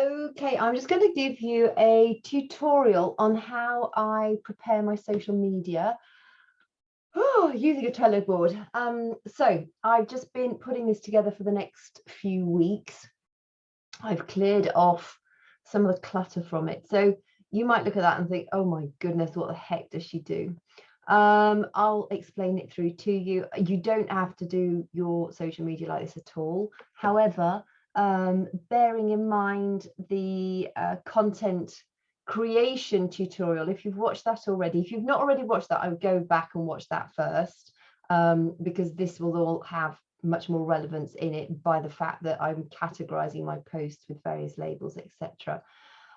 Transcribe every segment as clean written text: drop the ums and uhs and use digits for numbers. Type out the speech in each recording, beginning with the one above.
Okay, I'm just going to give you a tutorial on how I prepare my social media using a Trello board. So I've just been putting this together for the next few weeks. I've cleared off some of the clutter from it. So you might look at that and think, oh my goodness, what the heck does she do? I'll explain it through to you. You don't have to do your social media like this at all. However, bearing in mind the content creation tutorial, if you've watched that already, if you've not already watched that, I would go back and watch that first, because this will all have much more relevance in it by the fact that I'm categorizing my posts with various labels, etc.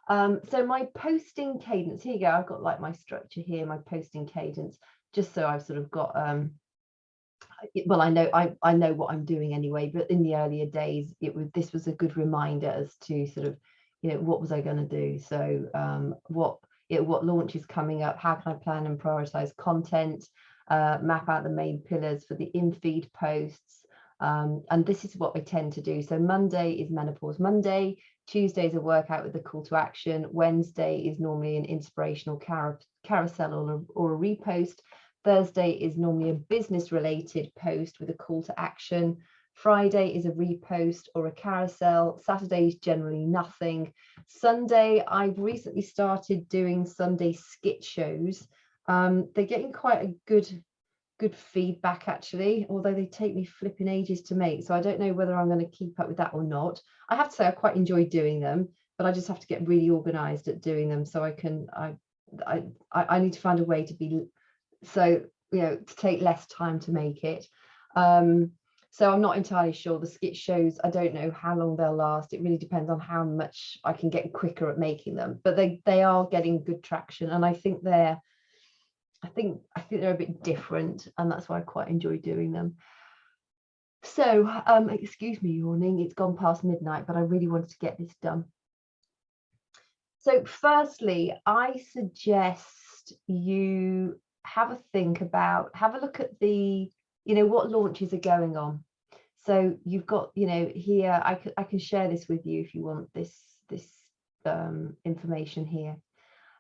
So my posting cadence, here you go, I've got like my structure here, my posting cadence, just so I've sort of got well, I know what I'm doing anyway, but in the earlier days this was a good reminder as to sort of, you know, what was I going to do. So what launch is coming up, how can I plan and prioritize content, map out the main pillars for the in-feed posts, and this is what I tend to do. So Monday is Menopause Monday, Tuesday is a workout with a call to action, Wednesday is normally an inspirational carousel or a repost, Thursday is normally a business related post with a call to action, Friday is a repost or a carousel, Saturday is generally nothing. Sunday, I've recently started doing Sunday skit shows. They're getting quite a good feedback actually, although they take me flipping ages to make, so I don't know whether I'm going to keep up with that or not. I have to say I quite enjoy doing them, but I just have to get really organized at doing them, so I need to find a way to be, so you know, to take less time to make it. So I'm not entirely sure. The skit shows, I don't know how long they'll last. It really depends on how much I can get quicker at making them, but they are getting good traction, and I think they're a bit different, and that's why I quite enjoy doing them. So excuse me yawning, it's gone past midnight, but I really wanted to get this done. So firstly, I suggest you have a look at the, you know, what launches are going on. So you've got, you know, here I can share this with you if you want this information here.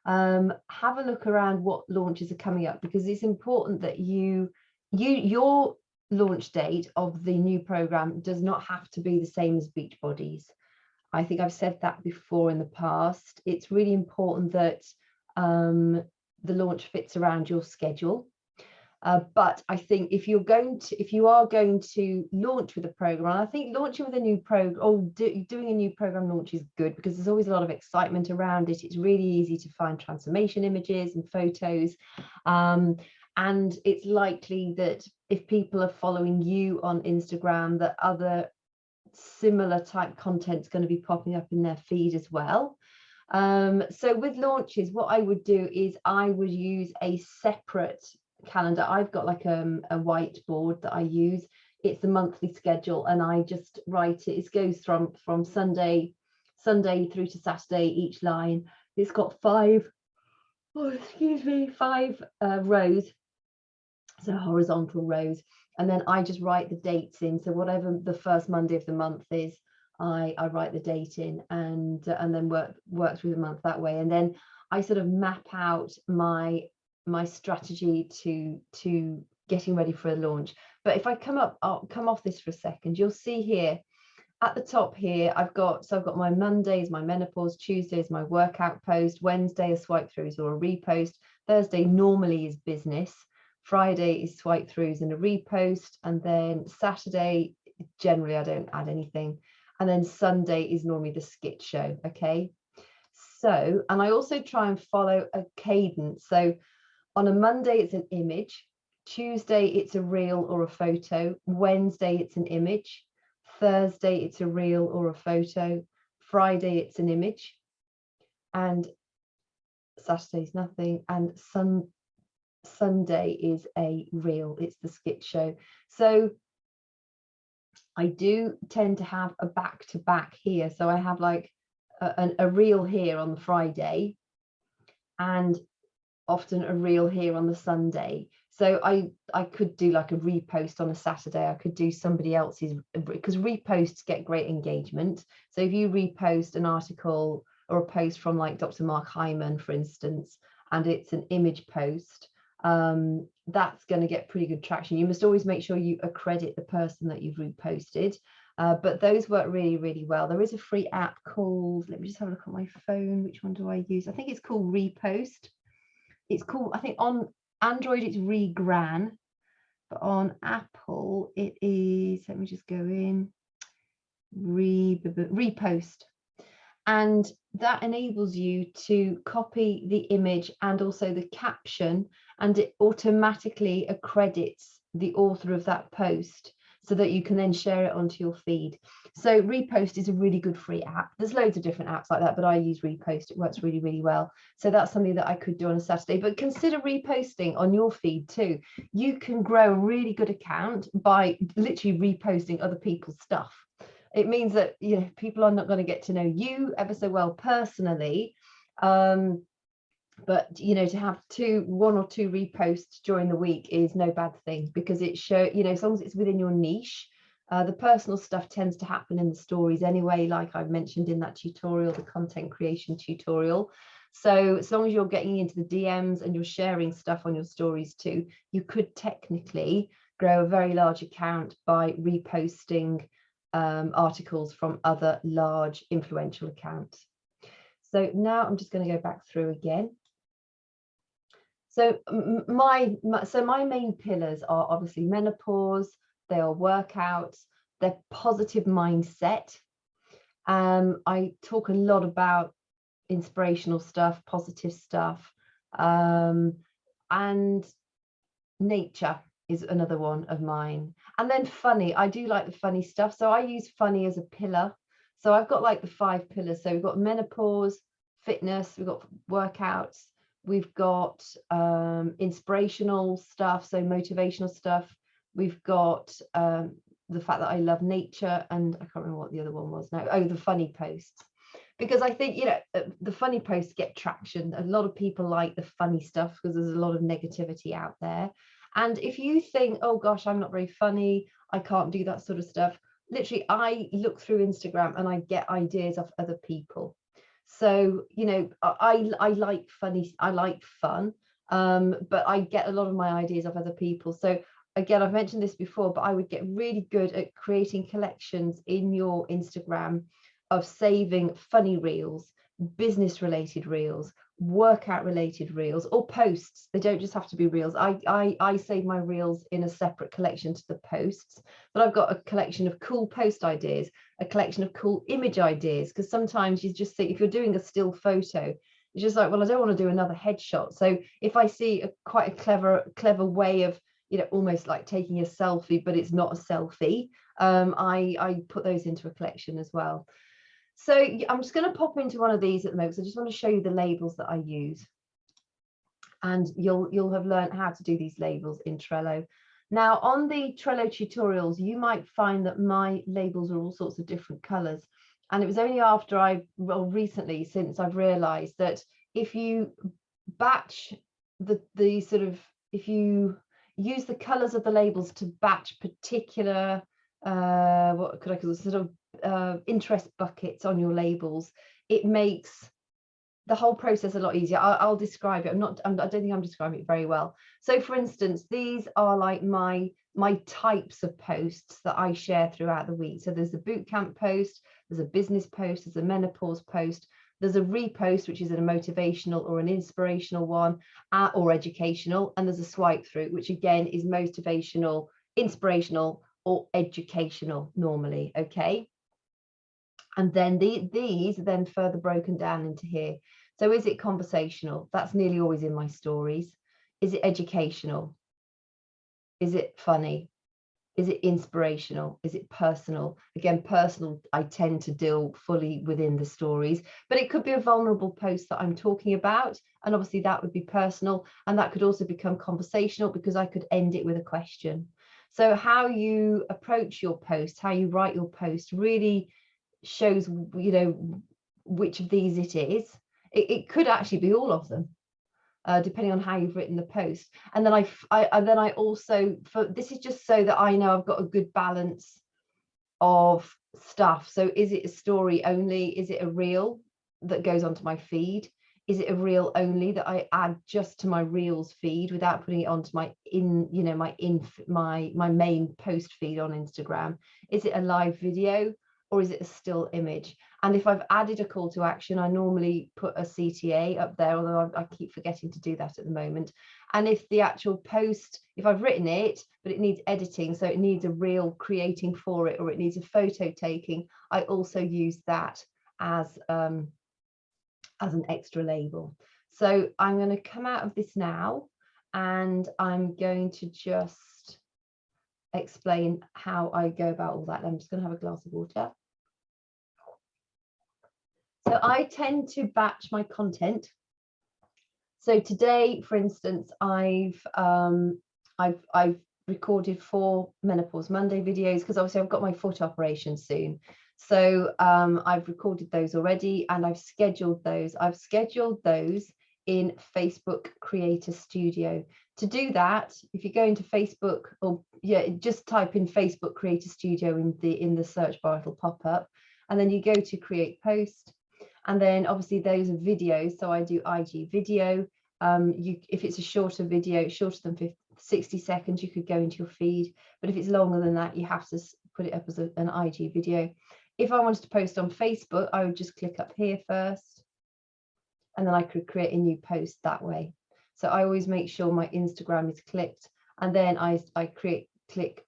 Have a look around what launches are coming up, because it's important that your launch date of the new program does not have to be the same as Beachbody's. I think I've said that before in the past. It's really important that the launch fits around your schedule. But I think if you are going to launch with a program, and I think launching with a new program or doing a new program launch is good, because there's always a lot of excitement around it. It's really easy to find transformation images and photos, and it's likely that if people are following you on Instagram, that other similar type content is going to be popping up in their feed as well. So with launches, what I would do is I would use a separate calendar. I've got like a whiteboard that I use. It's the monthly schedule, and I just write it. It goes from Sunday through to Saturday, each line. It's got five rows, so horizontal rows, and then I just write the dates in. So whatever the first Monday of the month is, I write the date in, and then work through the month that way. And then I sort of map out my strategy to getting ready for a launch. But if I'll come off this for a second, you'll see here at the top here, I've got my Mondays, my menopause, Tuesdays, my workout post, Wednesday is swipe throughs or a repost, Thursday normally is business, Friday is swipe throughs and a repost, and then Saturday, generally I don't add anything. And then Sunday is normally the skit show. Okay. So, and I also try and follow a cadence. So on a Monday, it's an image. Tuesday, it's a reel or a photo. Wednesday, it's an image. Thursday, it's a reel or a photo. Friday, it's an image. And Saturday's nothing. And Sunday is a reel. It's the skit show. So I do tend to have a back-to-back here. So I have like a reel here on the Friday, and often a reel here on the Sunday. So I could do like a repost on a Saturday. I could do somebody else's, because reposts get great engagement. So if you repost an article or a post from like Dr. Mark Hyman, for instance, and it's an image post, that's going to get pretty good traction. You must always make sure you accredit the person that you've reposted. But those work really, really well. There is a free app called, let me just have a look at my phone. Which one do I use? I think it's called Repost. It's called, I think on Android it's Regran, but on Apple it is, let me just go in, Repost. And that enables you to copy the image and also the caption, and it automatically accredits the author of that post so that you can then share it onto your feed. So Repost is a really good free app. There's loads of different apps like that, but I use Repost. It works really, really well. So that's something that I could do on a Saturday. But consider reposting on your feed too. You can grow a really good account by literally reposting other people's stuff. It means that, you know, people are not going to get to know you ever so well personally, but you know, to have one or two reposts during the week is no bad thing, because it shows, you know, as long as it's within your niche. The personal stuff tends to happen in the stories anyway, like I've mentioned in that tutorial, the content creation tutorial. So as long as you're getting into the DMs and you're sharing stuff on your stories too, you could technically grow a very large account by reposting articles from other large influential accounts. So now I'm just going to go back through again. So my main pillars are obviously menopause, they are workouts, they're positive mindset. I talk a lot about inspirational stuff, positive stuff, and nature is another one of mine. And then funny, I do like the funny stuff, so I use funny as a pillar. So I've got like the 5 pillars. So we've got menopause, fitness, we've got workouts, we've got inspirational stuff, so motivational stuff, we've got the fact that I love nature, and I can't remember what the other one was now. Oh, the funny posts. Because I think, you know, the funny posts get traction. A lot of people like the funny stuff because there's a lot of negativity out there. And if you think, oh gosh, I'm not very funny, I can't do that sort of stuff, literally I look through Instagram and I get ideas of other people. So, you know, I like funny, I like fun, but I get a lot of my ideas of other people. So again, I've mentioned this before, but I would get really good at creating collections in your Instagram of saving funny reels, business related reels, workout related reels, or posts. They don't just have to be reels. I save my reels in a separate collection to the posts, but I've got a collection of cool post ideas, a collection of cool image ideas, because sometimes you just see, if you're doing a still photo, it's just like, well, I don't want to do another headshot. So if I see quite a clever way of, you know, almost like taking a selfie, but it's not a selfie, I put those into a collection as well. So I'm just going to pop into one of these at the moment. So I just want to show you the labels that I use. And you'll have learned how to do these labels in Trello. Now, on the Trello tutorials, you might find that my labels are all sorts of different colors. And it was only after recently, since I've realized that if you batch the sort of, if you use the colors of the labels to batch particular, what could I call it, sort of interest buckets on your labels, it makes the whole process a lot easier. I'll describe it. I don't think I'm describing it very well. So for instance, these are like my types of posts that I share throughout the week. So there's a bootcamp post, there's a business post, there's a menopause post, there's a repost, which is a motivational or an inspirational one, or educational, and there's a swipe through, which again is motivational, inspirational, or educational normally. Okay. And then these are then further broken down into here. So is it conversational? That's nearly always in my stories. Is it educational? Is it funny? Is it inspirational? Is it personal? Again, personal, I tend to deal fully within the stories, but it could be a vulnerable post that I'm talking about. And obviously that would be personal. And that could also become conversational, because I could end it with a question. So how you approach your post, how you write your post really shows, you know, which of these it is. It could actually be all of them. depending on how you've written the post. And then I also, this is just so that I know I've got a good balance of stuff. So is it a story only? Is it a reel that goes onto my feed? Is it a reel only that I add just to my reels feed without putting it onto my my main post feed on Instagram? Is it a live video or is it a still image? And if I've added a call to action, I normally put a CTA up there, although I keep forgetting to do that at the moment. And if the actual post, if I've written it, but it needs editing, so it needs a reel creating for it, or it needs a photo taking, I also use that as an extra label. So I'm going to come out of this now, and I'm going to just explain how I go about all that. I'm just going to have a glass of water. So I tend to batch my content. So today, for instance, I've recorded 4 Menopause Monday videos, because obviously I've got my foot operation soon. So I've recorded those already, and I've scheduled those. I've scheduled those in Facebook Creator Studio. To do that, if you go into Facebook, or just type in Facebook Creator Studio in the search bar, it'll pop up, and then you go to Create Post. And then obviously those are videos, so I do IG video. If it's a shorter video, shorter than 60 seconds, you could go into your feed. But if it's longer than that, you have to put it up as an IG video. If I wanted to post on Facebook, I would just click up here first, and then I could create a new post that way. So I always make sure my Instagram is clicked, and then I click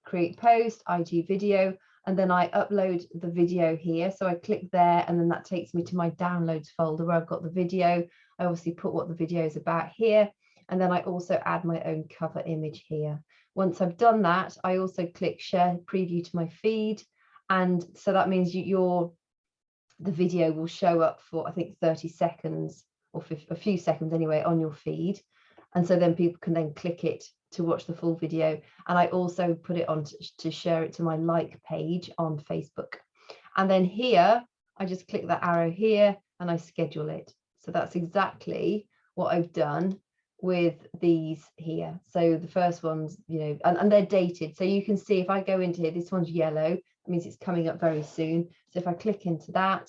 create post, IG video, and then I upload the video here. So I click there, and then that takes me to my downloads folder where I've got the video. I obviously put what the video is about here, and then I also add my own cover image here. Once I've done that, I also click share preview to my feed, and so that means the video will show up for, I think, 30 seconds or a few seconds anyway on your feed, and so then people can then click it to watch the full video. And I also put it on to share it to my like page on Facebook. And then here I just click that arrow here and I schedule it. So that's exactly what I've done with these here. So the first one's, and they're dated, so you can see if I go into here, this one's yellow, that means it's coming up very soon. So if I click into that,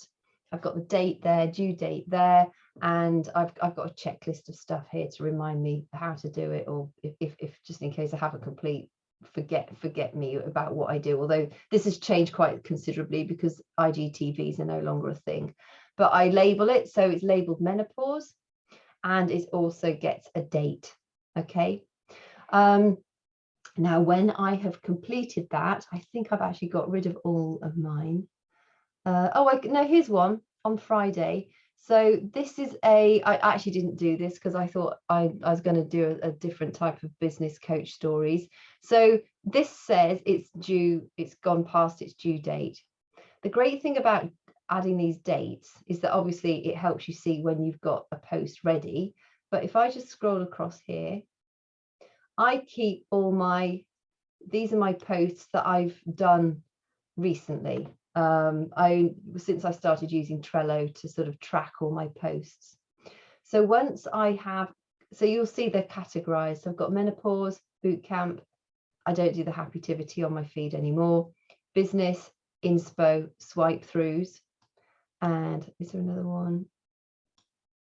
I've got the date there, due date there, and I've got a checklist of stuff here to remind me how to do it, or if just in case I have a complete forget me about what I do, although this has changed quite considerably because IGTVs are no longer a thing. But I label it, so it's labeled menopause, and it also gets a date. Okay. Now when I have completed that, I think I've actually got rid of all of mine. No, here's one on Friday. So this is I actually didn't do this because I thought I was going to do a different type of business coach stories. So this says it's gone past its due date. The great thing about adding these dates is that obviously it helps you see when you've got a post ready. But if I just scroll across here, I keep these are my posts that I've done recently. Since I started using Trello to sort of track all my posts. So so you'll see they're categorized. So I've got menopause, boot camp. I don't do the happytivity on my feed anymore. Business, inspo, swipe throughs. And is there another one?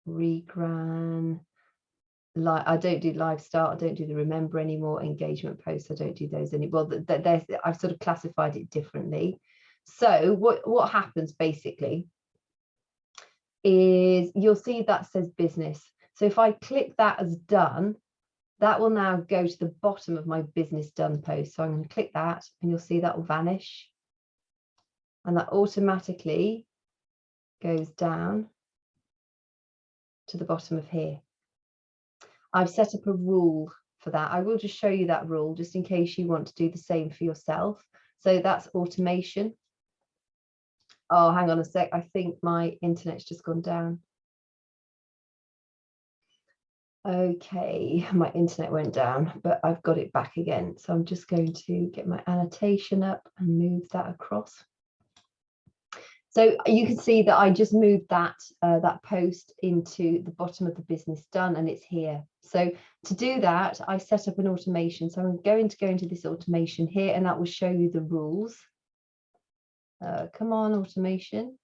Regran. I don't do lifestyle. I don't do the remember anymore. Engagement posts. I don't do those anymore. I've sort of classified it differently. So what happens basically is you'll see that says business. So if I click that as done, that will now go to the bottom of my business done post. So I'm going to click that, and you'll see that will vanish, and that automatically goes down to the bottom of here. I've set up a rule for that. I will just show you that rule just in case you want to do the same for yourself. So that's automation. Oh, hang on a sec. I think my internet's just gone down. Okay, my internet went down, but I've got it back again. So I'm just going to get my annotation up and move that across. So you can see that I just moved that that post into the bottom of the business done, and it's here. So to do that, I set up an automation. So I'm going to go into this automation here, and that will show you the rules. Come on, automation.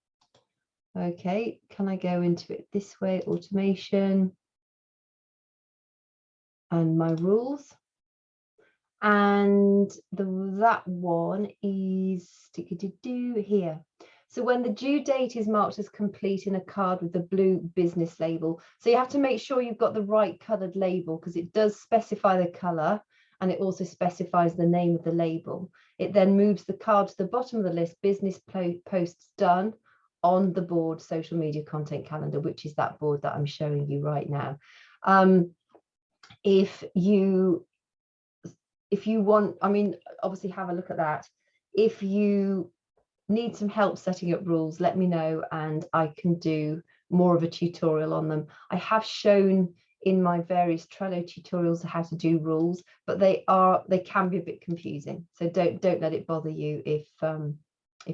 Okay, can I go into it this way? Automation and my rules. And that one is here. So when the due date is marked as complete in a card with the blue business label, so you have to make sure you've got the right coloured label, because it does specify the colour and it also specifies the name of the label. It then moves the card to the bottom of the list, business posts done, on the board social media content calendar, which is that board that I'm showing you right now. If you want, I mean, obviously have a look at that. If you need some help setting up rules, let me know and I can do more of a tutorial on them. I have shown in my various Trello tutorials how to do rules, but they can be a bit confusing. So don't let it bother you if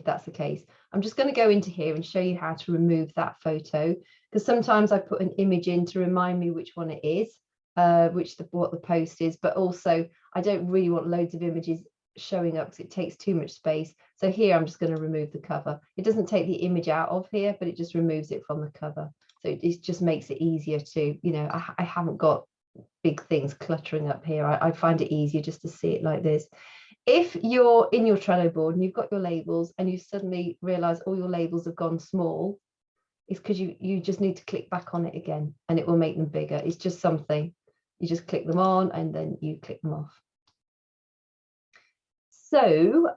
that's the case. I'm just going to go into here and show you how to remove that photo, because sometimes I put an image in to remind me which one it is, what the post is, but also I don't really want loads of images showing up because it takes too much space. So here I'm just going to remove the cover. It doesn't take the image out of here, but it just removes it from the cover. So it just makes it easier to, you know, I haven't got big things cluttering up here. I find it easier just to see it like this. If you're in your Trello board and you've got your labels and you suddenly realize all your labels have gone small, it's because you just need to click back on it again and it will make them bigger. It's just something. You just click them on and then you click them off. So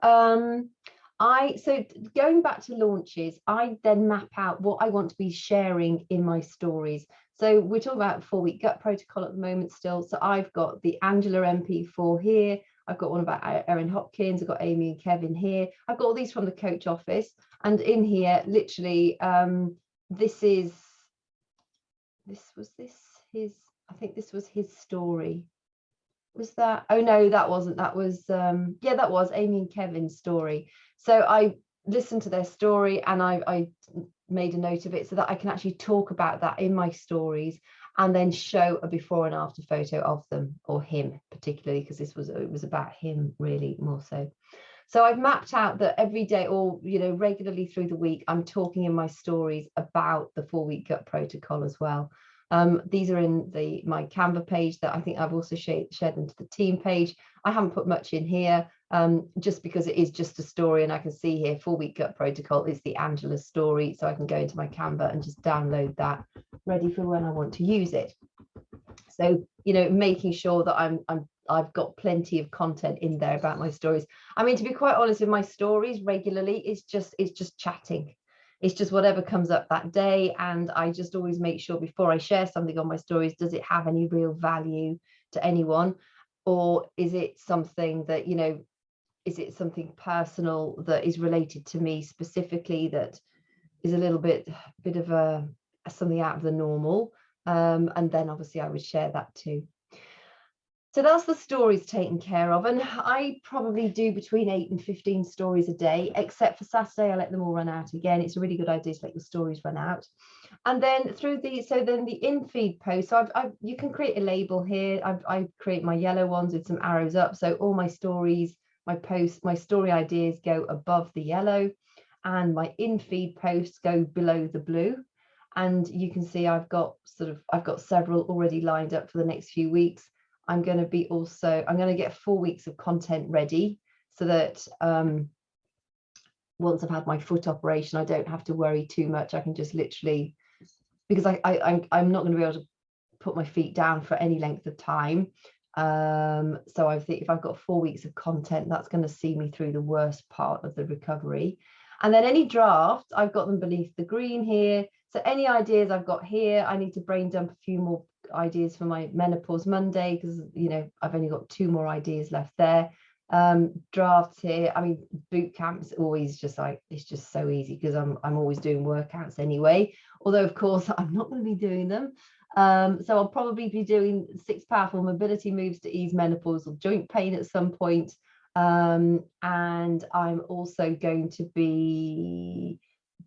so going back to launches, I then map out what I want to be sharing in my stories. So we're talking about 4-week gut protocol at the moment still. So I've got the Angela MP4 here. I've got one about Erin Hopkins. I've got Amy and Kevin here. I've got all these from the coach office. And in here, literally, I think this was his story. Was that? Oh no, that wasn't. That was yeah, that was Amy and Kevin's story. So I listened to their story and I made a note of it so that I can actually talk about that in my stories and then show a before and after photo of them, or him particularly, because it was about him really more so. So I've mapped out that every day, or regularly through the week, I'm talking in my stories about the 4-week gut protocol as well. These are in my Canva page that I think I've also shared them to the team page. I haven't put much in here just because it is just a story, and I can see here 4-week gut protocol is the Angela story, so I can go into my Canva and just download that ready for when I want to use it. So making sure that I've got plenty of content in there about my stories. I mean, to be quite honest, with my stories regularly, it's just chatting. It's just whatever comes up that day. And I just always make sure before I share something on my stories, does it have any real value to anyone? Or is it something that, is it something personal that is related to me specifically, that is a little bit of something out of the normal? And then obviously I would share that too. So that's the stories taken care of, and I probably do between 8 and 15 stories a day, except for Saturday I let them all run out again. It's a really good idea to let your stories run out. And then then the in-feed post, so you can create a label here. I create my yellow ones with some arrows up, so all my stories, my posts, my story ideas go above the yellow, and my in-feed posts go below the blue. And you can see I've got several already lined up for the next few weeks. I'm going to get 4 weeks of content ready so that once I've had my foot operation, I don't have to worry too much. I can just literally, because I'm not going to be able to put my feet down for any length of time. So I think if I've got 4 weeks of content, that's going to see me through the worst part of the recovery. And then any drafts, I've got them beneath the green here. So any ideas I've got here, I need to brain dump a few more ideas for my menopause Monday, because I've only got 2 more ideas left there. Drafts here, I mean, boot camps always just it's just so easy because I'm always doing workouts anyway, although of course I'm not going to be doing them. So I'll probably be doing 6 powerful mobility moves to ease menopausal joint pain at some point. And I'm also going to be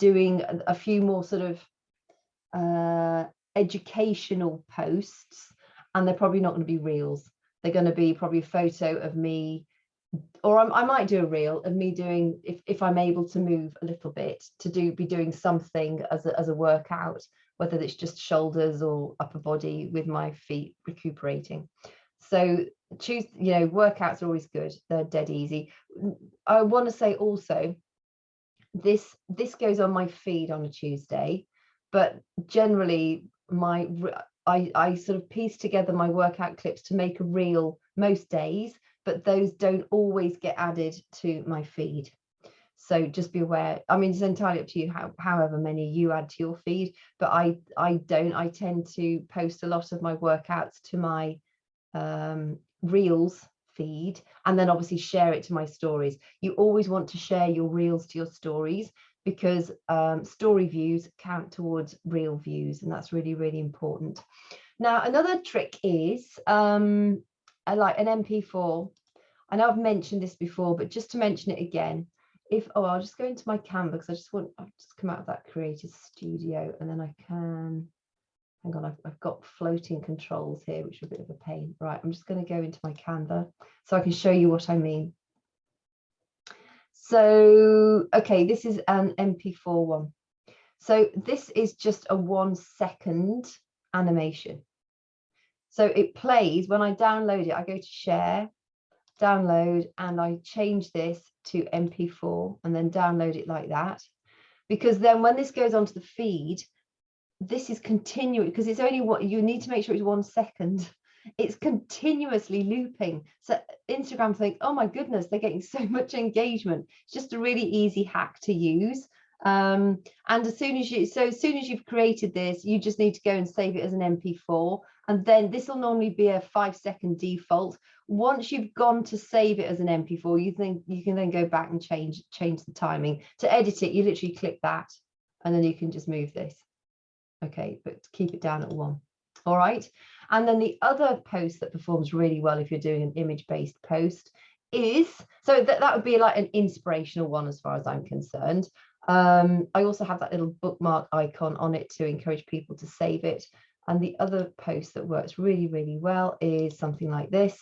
doing a few more sort of educational posts, and they're probably not going to be reels. They're going to be probably a photo of me, or I might do a reel of me doing, if I'm able to move a little bit, to be doing something as a workout, whether it's just shoulders or upper body with my feet recuperating. So choose, workouts are always good. They're dead easy. I want to say also, this goes on my feed on a Tuesday, but generally I sort of piece together my workout clips to make a reel most days, but those don't always get added to my feed. So just be aware. I mean, it's entirely up to you however many you add to your feed, but I don't. I tend to post a lot of my workouts to my reels feed, and then obviously share it to my stories. You always want to share your reels to your stories, because story views count towards reel views, and that's really, really important. Now, another trick is I like an MP4. I know I've mentioned this before, but just to mention it again, I'll just go into my Canva, because I'll just come out of that Creative Studio, and then I can, hang on, I've got floating controls here, which are a bit of a pain. Right, I'm just going to go into my Canva so I can show you what I mean. So, okay, this is an MP4 one. So this is just a 1 second animation. So it plays when I download it. I go to share, download, and I change this to MP4 and then download it like that, because then when this goes onto the feed, this is continuous, because it's only what you need to make sure it's 1 second. It's continuously looping. So Instagram think, oh my goodness, they're getting so much engagement. It's just a really easy hack to use. And as soon as you've created this, you just need to go and save it as an MP4, and then this will normally be a 5 second default. Once you've gone to save it as an MP4, you can then go back and change the timing. To edit it, you literally click that, and then you can just move this. Okay, but keep it down at 1. All right. And then the other post that performs really well if you're doing an image-based post is, so that would be like an inspirational one as far as I'm concerned. I also have that little bookmark icon on it to encourage people to save it. And the other post that works really, really well is something like this.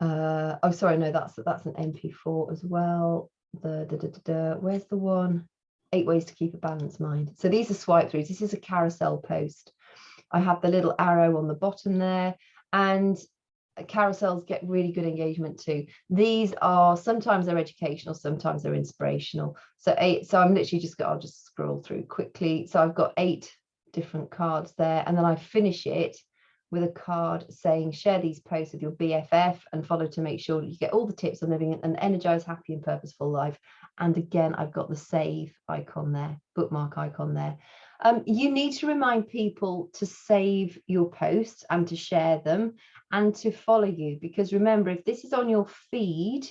Oh, sorry, no, that's an MP4 as well. Where's the one? 8 ways to keep a balanced mind. So these are swipe throughs. This is a carousel post. I have the little arrow on the bottom there, and carousels get really good engagement too. These are, sometimes they're educational, sometimes they're inspirational. So I'm literally I'll just scroll through quickly. So I've got 8 different cards there, and then I finish it with a card saying share these posts with your BFF and follow to make sure that you get all the tips on living an energized, happy and purposeful life. And again, I've got the save icon there, bookmark icon there. You need to remind people to save your posts and to share them and to follow you, because remember, if this is on your feed,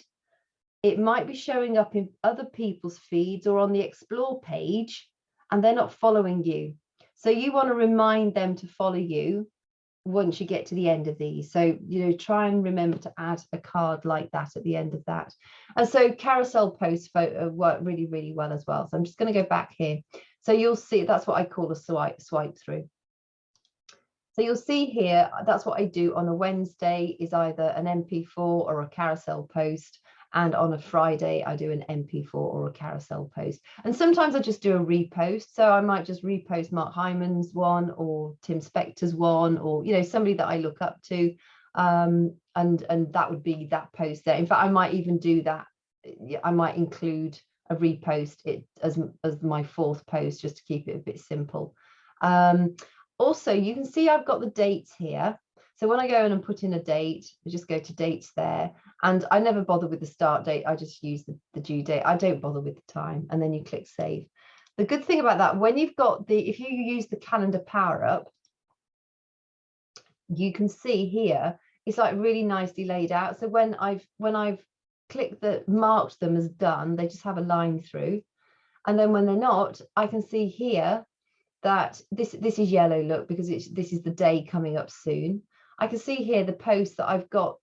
it might be showing up in other people's feeds or on the explore page, and they're not following you. So you want to remind them to follow you once you get to the end of these. So, try and remember to add a card like that at the end of that. And so carousel posts work really, really well as well. So I'm just going to go back here. So you'll see, that's what I call a swipe through. So you'll see here, that's what I do on a Wednesday, is either an MP4 or a carousel post. And on a Friday, I do an MP4 or a carousel post. And sometimes I just do a repost. So I might just repost Mark Hyman's one or Tim Spector's one, or, somebody that I look up to. And that would be that post there. In fact, I might even do that. I might include a repost it as my 4th post, just to keep it a bit simple. Also, you can see I've got the dates here. So when I go in and put in a date, I just go to dates there, and I never bother with the start date. I just use the due date. I don't bother with the time, and then you click save. The good thing about that, when you've got if you use the calendar power up, you can see here, it's like really nicely laid out. So when I've clicked marked them as done, they just have a line through. And then when they're not, I can see here that this is yellow, look, because this is the day coming up soon. I can see here the post that I've got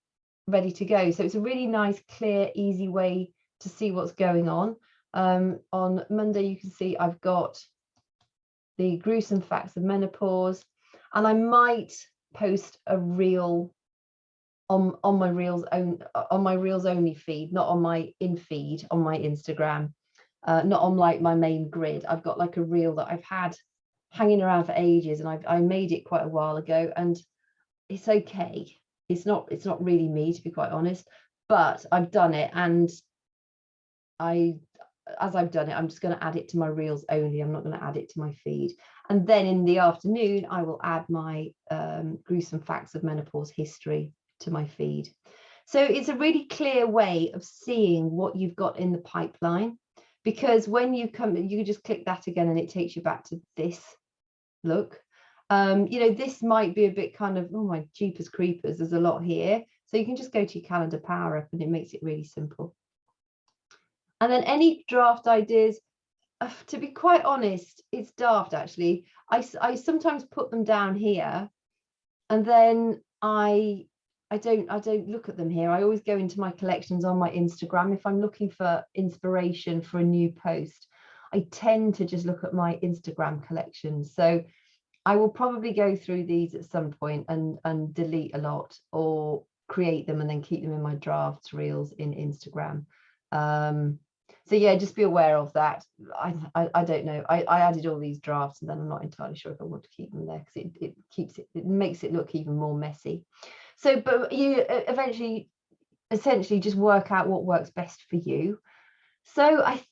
ready to go. So it's a really nice, clear, easy way to see what's going on. On Monday, you can see I've got the gruesome facts of menopause, and I might post a reel on my reels only feed, not on my in feed on my Instagram, not on like my main grid. I've got like a reel that I've had hanging around for ages, and I made it quite a while ago, and it's okay. It's not really me, to be quite honest, but I've done it, and as I've done it, I'm just going to add it to my reels only. I'm not going to add it to my feed. And then in the afternoon, I will add my gruesome facts of menopause history to my feed. So it's a really clear way of seeing what you've got in the pipeline, because when you come, you can just click that again and it takes you back to this look. This might be a bit kind of, oh my jeepers creepers, there's a lot here. So you can just go to your calendar power up and it makes it really simple. And then any draft ideas, to be quite honest, it's daft actually. I sometimes put them down here, and then I don't look at them here. I always go into my collections on my Instagram. If I'm looking for inspiration for a new post, I tend to just look at my Instagram collections. So I will probably go through these at some point and delete a lot, or create them and then keep them in my drafts reels in Instagram. So yeah, just be aware of that. I don't know. I added all these drafts, and then I'm not entirely sure if I want to keep them there, because it makes it look even more messy. So, but you essentially just work out what works best for you. So I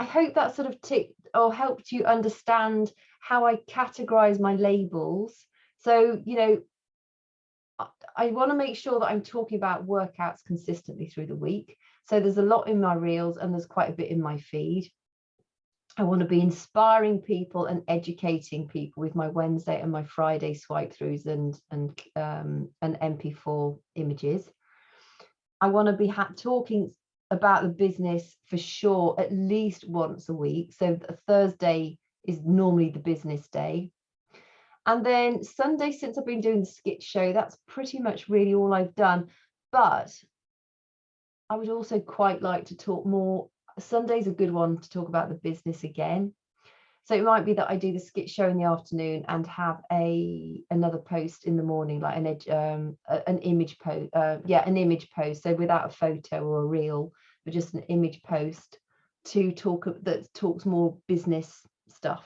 hope that sort of ticked or helped you understand how I categorize my labels. So, I want to make sure that I'm talking about workouts consistently through the week. So there's a lot in my reels and there's quite a bit in my feed. I want to be inspiring people and educating people with my Wednesday and my Friday swipe throughs and MP4 images. I want to be talking about the business for sure at least once a week. So Thursday is normally the business day. And then Sunday, since I've been doing the skit show, that's pretty much really all I've done. But I would also quite like to talk more. Sunday's a good one to talk about the business again. So it might be that I do the skit show in the afternoon and have another post in the morning, like an image post. An image post. So without a photo or a reel, but just an image post to that talks more business stuff.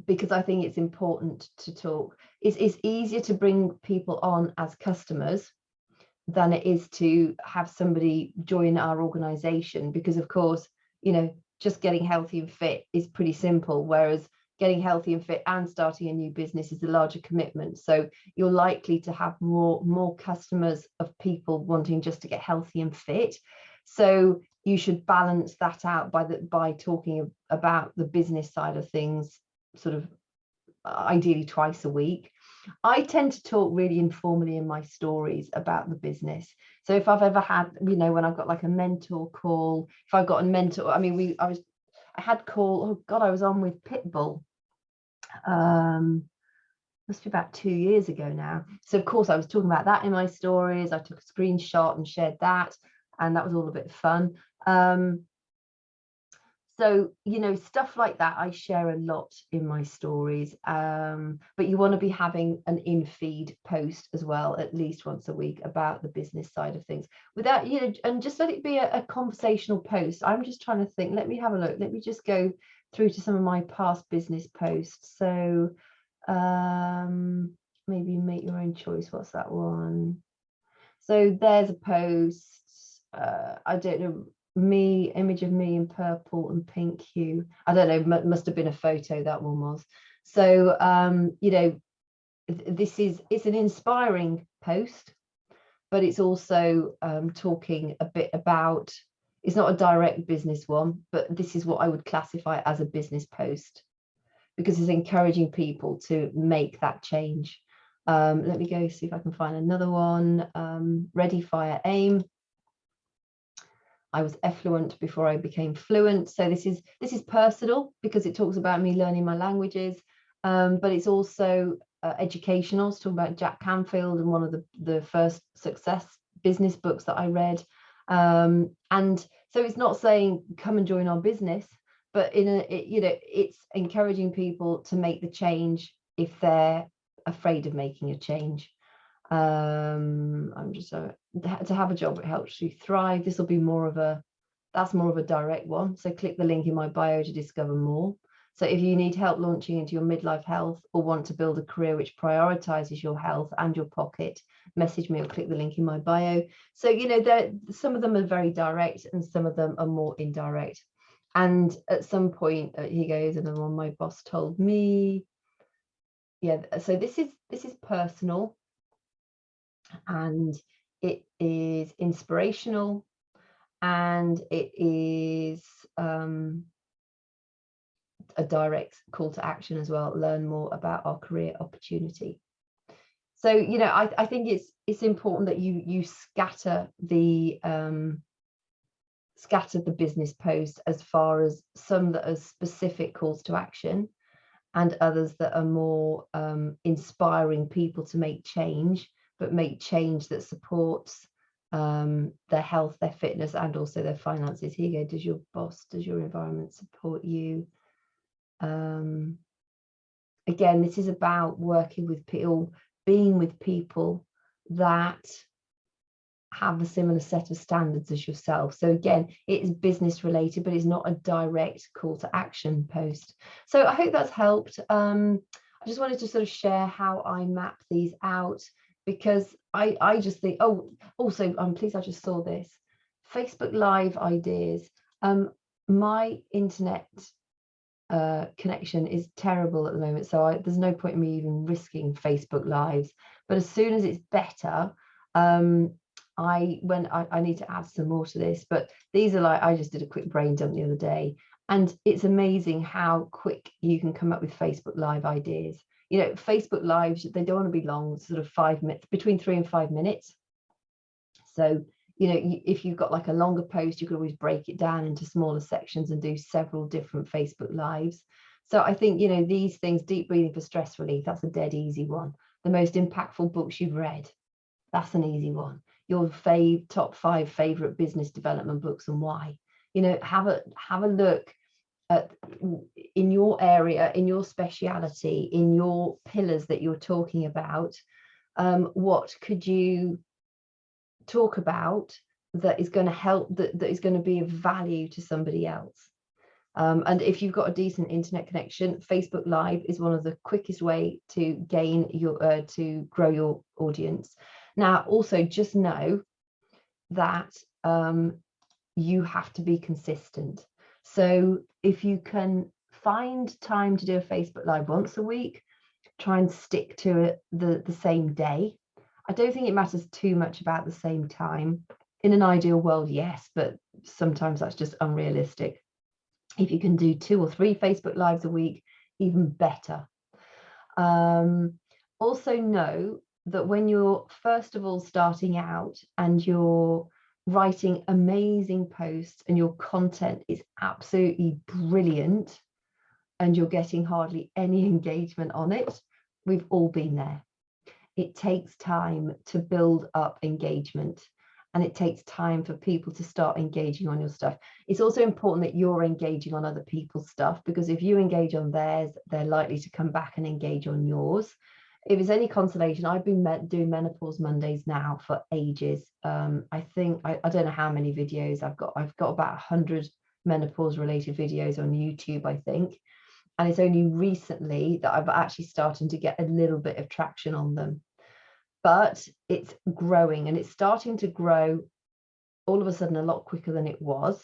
Because I think it's important to talk. It's easier to bring people on as customers than it is to have somebody join our organization, because of course, just getting healthy and fit is pretty simple, whereas getting healthy and fit and starting a new business is a larger commitment. So you're likely to have more customers of people wanting just to get healthy and fit. So you should balance that out by talking about the business side of things, sort of ideally twice a week. I tend to talk really informally in my stories about the business. So if I've ever had, when I've got like a mentor call, if I've got a mentor, I had call, oh God, I was on with Pitbull. Must be about 2 years ago now. So of course I was talking about that in my stories. I took a screenshot and shared that, and that was all a bit fun. So, stuff like that, I share a lot in my stories. But you want to be having an in-feed post as well, at least once a week, about the business side of things. Without, and just let it be a conversational post. I'm just trying to think, let me have a look. Let me just go through to some of my past business posts. So maybe make your own choice. What's that one? So there's a post. I don't know. Image of me in purple and pink hue. I don't know, must have been a photo, that one was. So it's an inspiring post, but it's also talking a bit about, it's not a direct business one, but this is what I would classify as a business post, because it's encouraging people to make that change. Let me go see if I can find another one. Ready, fire, aim. I was effluent before I became fluent. So this is personal, because it talks about me learning my languages, but it's also educational. It's talking about Jack Canfield and one of the first success business books that I read. And so it's not saying come and join our business, but it's encouraging people to make the change if they're afraid of making a change. I'm just to have a job that helps you thrive. This will be that's more of a direct one. So click the link in my bio to discover more. So if you need help launching into your midlife health or want to build a career which prioritizes your health and your pocket, message me or click the link in my bio. So, some of them are very direct and some of them are more indirect. And at some point, he goes, another one my boss told me. Yeah, so this is personal, and it is inspirational, and it is a direct call to action as well. Learn more about our career opportunity. So, I think it's important that you scatter the business posts, as far as some that are specific calls to action and others that are more inspiring people to make change, but make change that supports their health, their fitness, and also their finances. Here you go. Does your environment support you? Again, this is about working with people, being with people that have a similar set of standards as yourself. So again, it is business related, but it's not a direct call to action post. So I hope that's helped. I just wanted to sort of share how I map these out, because I just think, also I'm pleased I just saw this Facebook Live ideas. My internet connection is terrible at the moment, so there's no point in me even risking Facebook Lives. But as soon as it's better, I need to add some more to this. But these are I just did a quick brain dump the other day, and it's amazing how quick you can come up with Facebook Live ideas. Facebook Lives, they don't want to be long, sort of 5 minutes, between 3 and 5 minutes. So if you've got like a longer post, you could always break it down into smaller sections and do several different Facebook Lives. So I think, these things, deep breathing for stress relief, that's a dead easy one. The most impactful books you've read, that's an easy one. Your top 5 favorite business development books and why. Have a look at, in your area, in your speciality, in your pillars that you're talking about, what could you talk about that is going to help, that is going to be of value to somebody else. And if you've got a decent internet connection, Facebook Live is one of the quickest way to gain to grow your audience. Now, also just know that you have to be consistent. So if you can find time to do a Facebook Live once a week, try and stick to it the same day. I don't think it matters too much about the same time. In an ideal world, yes, but sometimes that's just unrealistic. If you can do 2 or 3 Facebook Lives a week, even better. Also know that when you're first of all starting out and you're writing amazing posts and your content is absolutely brilliant and you're getting hardly any engagement on it, we've all been there. It takes time to build up engagement, and it takes time for people to start engaging on your stuff. It's also important that you're engaging on other people's stuff, because if you engage on theirs, they're likely to come back and engage on yours. If it's any consolation, I've been doing Menopause Mondays now for ages. I think, I don't know how many videos I've got. I've got about 100 menopause related videos on YouTube, I think. And it's only recently that I've actually started to get a little bit of traction on them. But it's growing, and it's starting to grow all of a sudden a lot quicker than it was.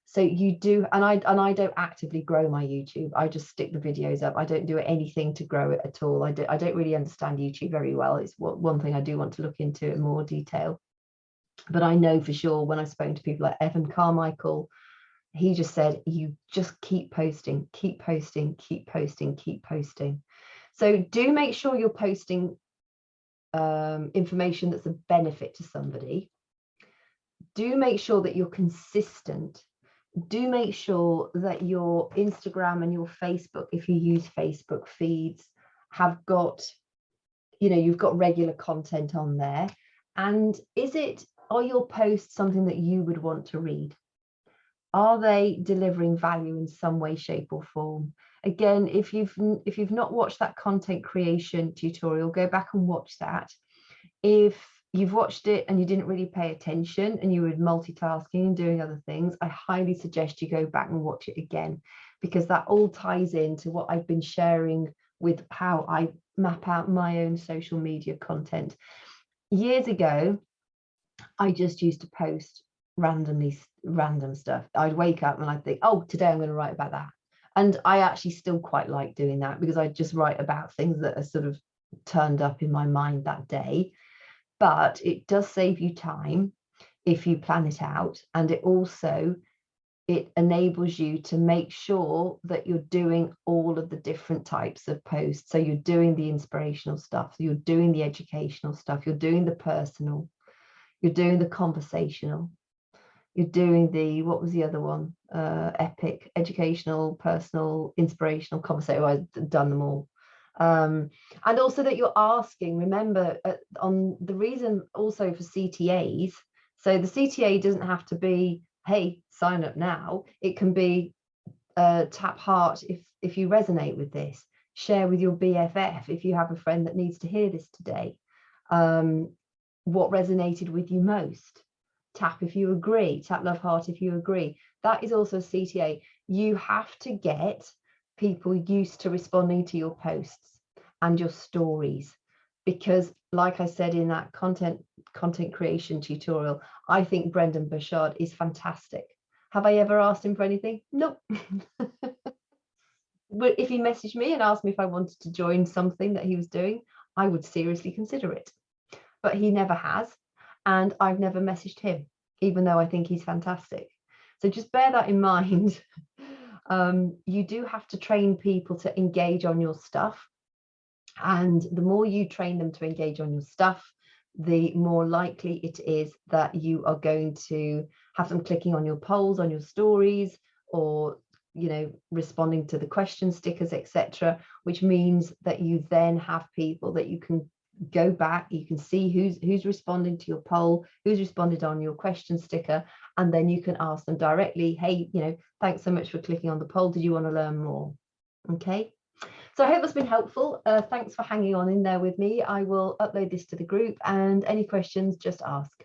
So you do, and I don't actively grow my YouTube. I just stick the videos up. I don't do anything to grow it at all. I don't really understand YouTube very well. It's one thing I do want to look into in more detail. But I know for sure, when I've spoken to people like Evan Carmichael, he just said, you just keep posting, keep posting, keep posting, keep posting. So do make sure you're posting information that's a benefit to somebody. Do make sure that you're consistent. Do make sure that your Instagram and your Facebook, if you use Facebook feeds, have got, you've got regular content on there. And is it are your posts something that you would want to read? Are they delivering value in some way, shape, or form? Again, if you've not watched that content creation tutorial, go back and watch that. If you've watched it and you didn't really pay attention and you were multitasking and doing other things, I highly suggest you go back and watch it again, because that all ties into what I've been sharing with how I map out my own social media content. Years ago, I just used to post random stuff. I'd wake up and I'd think, oh, today I'm going to write about that. And I actually still quite like doing that, because I just write about things that are sort of turned up in my mind that day. But it does save you time if you plan it out. And it enables you to make sure that you're doing all of the different types of posts. So you're doing the inspirational stuff, you're doing the educational stuff, you're doing the personal, you're doing the conversational, you're doing the, what was the other one? Epic, educational, personal, inspirational, conversational. I've done them all. And also that you're asking, remember, on the reason also for CTAs, so the CTA doesn't have to be, hey, sign up now. It can be tap heart if you resonate with this, share with your BFF if you have a friend that needs to hear this today. What resonated with you most? Tap if you agree, tap love heart if you agree. That is also CTA. You have to get people used to responding to your posts and your stories, because like I said in that content creation tutorial, I think Brendan Burchard is fantastic. Have I ever asked him for anything? Nope. But if he messaged me and asked me if I wanted to join something that he was doing, I would seriously consider it. But he never has, and I've never messaged him, even though I think he's fantastic. So just bear that in mind. You do have to train people to engage on your stuff, and the more you train them to engage on your stuff, the more likely it is that you are going to have them clicking on your polls, on your stories, or responding to the question stickers, etc., which means that you then have people that you can go back, you can see who's responding to your poll, who's responded on your question sticker, and then you can ask them directly, hey, thanks so much for clicking on the poll, did you want to learn more? Okay, so I hope that's been helpful. Thanks for hanging on in there with me. I will upload this to the group, and any questions, just ask.